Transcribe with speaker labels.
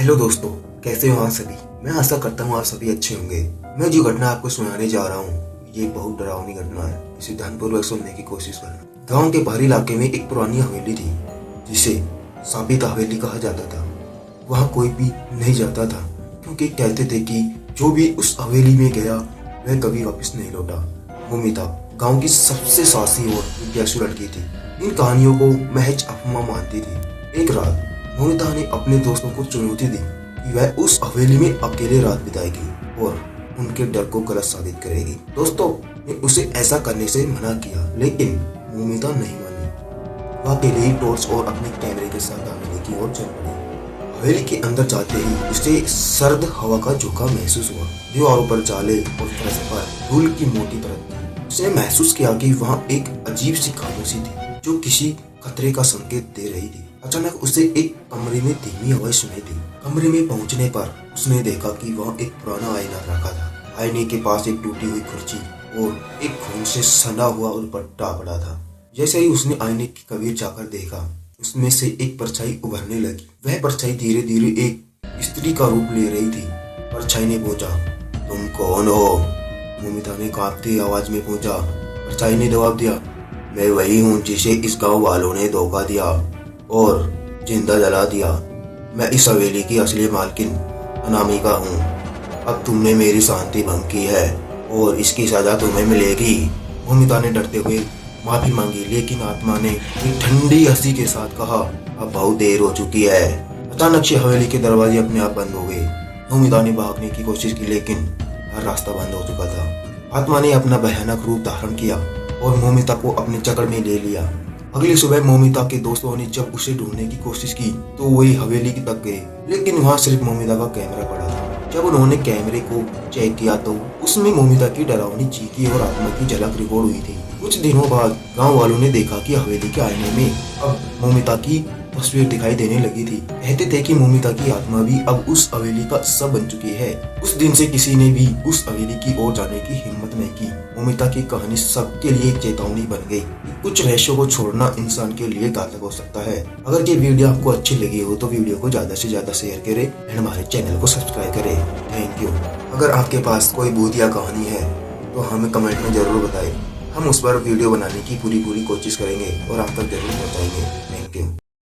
Speaker 1: Hello दोस्तों, कैसे हो आप सभी। मैं आशा करता हूँ आप सभी अच्छे होंगे। मैं जो घटना आपको सुनाने जा रहा हूँ ये बहुत डरावनी घटना है। इसे ध्यानपूर्वक सुनने की कोशिश करना। गांव के बाहरी इलाके में एक पुरानी हवेली थी जिसे साबित हवेली कहा जाता था। वहाँ कोई भी नहीं जाता था क्योंकि कहते थे कि जो भी उस हवेली में गया वह कभी वापस नहीं लौटा। मोमिता गाँव की सबसे साहसी और विद्यासु लड़की थी। इन कहानियों को महज अफवाह मानती थी। एक रात मोमिता ने अपने दोस्तों को चुनौती दी कि वह उस हवेली में अकेले रात बिताएगी और उनके डर को गलत साबित करेगी। दोस्तों ने उसे ऐसा करने से मना किया लेकिन मोमिता नहीं मानी। वह अकेले ही टॉर्च और अपने कैमरे के साथ हवेली की ओर चल पड़ी। हवेली के अंदर जाते ही उसे सर्द हवा का झोंका महसूस हुआ। दीवारों पर जाले और फर्श पर धूल की मोटी परत थी। उसने महसूस किया कि वहाँ एक अजीब सी खामोशी थी जो किसी खतरे का संकेत दे रही थी। अचानक उसे एक कमरे में धीमी आवाज सुनाई दी। कमरे में पहुंचने पर उसने देखा कि वहाँ एक पुराना आईना रखा था। आईने के पास एक टूटी हुई कुर्सी और एक खून से सना हुआ दुपट्टा पड़ा था। जैसे ही उसने आईने की करीब जाकर देखा उसमें से एक परछाई उभरने लगी। वह परछाई धीरे धीरे एक स्त्री का रूप ले रही थी। परछाई ने पूछा, तुम कौन हो? मोमिता ने कांपती आवाज में पूछा। परछाई ने जवाब दिया, मैं वही हूँ जिसे इस गांव वालों ने धोखा दिया और जिंदा जला दिया। मैं इस हवेली की असली मालकिन अनामिका हूँ। अब तुमने मेरी शांति भंग की है और इसकी सजा तुम्हें मिलेगी। मोमिता ने डरते हुए माफी मांगी लेकिन आत्मा ने एक ठंडी हंसी के साथ कहा, अब बहुत देर हो चुकी है। अचानक से हवेली के दरवाजे अपने आप बंद हो गए। मोमिता ने भागने की कोशिश की लेकिन हर रास्ता बंद हो चुका था। आत्मा ने अपना भयानक रूप धारण किया और मोमिता को अपने चक्कर में ले लिया। अगली सुबह मोमिता के दोस्तों ने जब उसे ढूंढने की कोशिश की तो वही हवेली की तक गए लेकिन वहाँ सिर्फ मोमिता का कैमरा पड़ा था। जब उन्होंने कैमरे को चेक किया तो उसमें मोमिता की डरावनी चीखी और आत्मा की झलक रिकॉर्ड हुई थी। कुछ दिनों बाद गांव वालों ने देखा कि हवेली के आईने में अब मोमिता की तस्वीर दिखाई देने लगी थी। कहते थे कि मोमिता की आत्मा भी अब उस हवेली का हिस्सा बन चुकी है। उस दिन से किसी ने भी उस हवेली की ओर जाने की हिम्मत नहीं की। मोमिता की कहानी सबके लिए एक चेतावनी बन गई। कुछ रहस्यों को छोड़ना इंसान के लिए घातक हो सकता है। अगर ये वीडियो आपको अच्छी लगी हो तो वीडियो को ज्यादा से ज्यादा शेयर करें और हमारे चैनल को सब्सक्राइब करें। Thank you. अगर आपके पास कोई भूतिया कहानी है तो हमें कमेंट में जरूर बताएं। हम उस पर वीडियो बनाने की पूरी कोशिश करेंगे और आप तक जरूर पहुंचाएंगे। Thank you.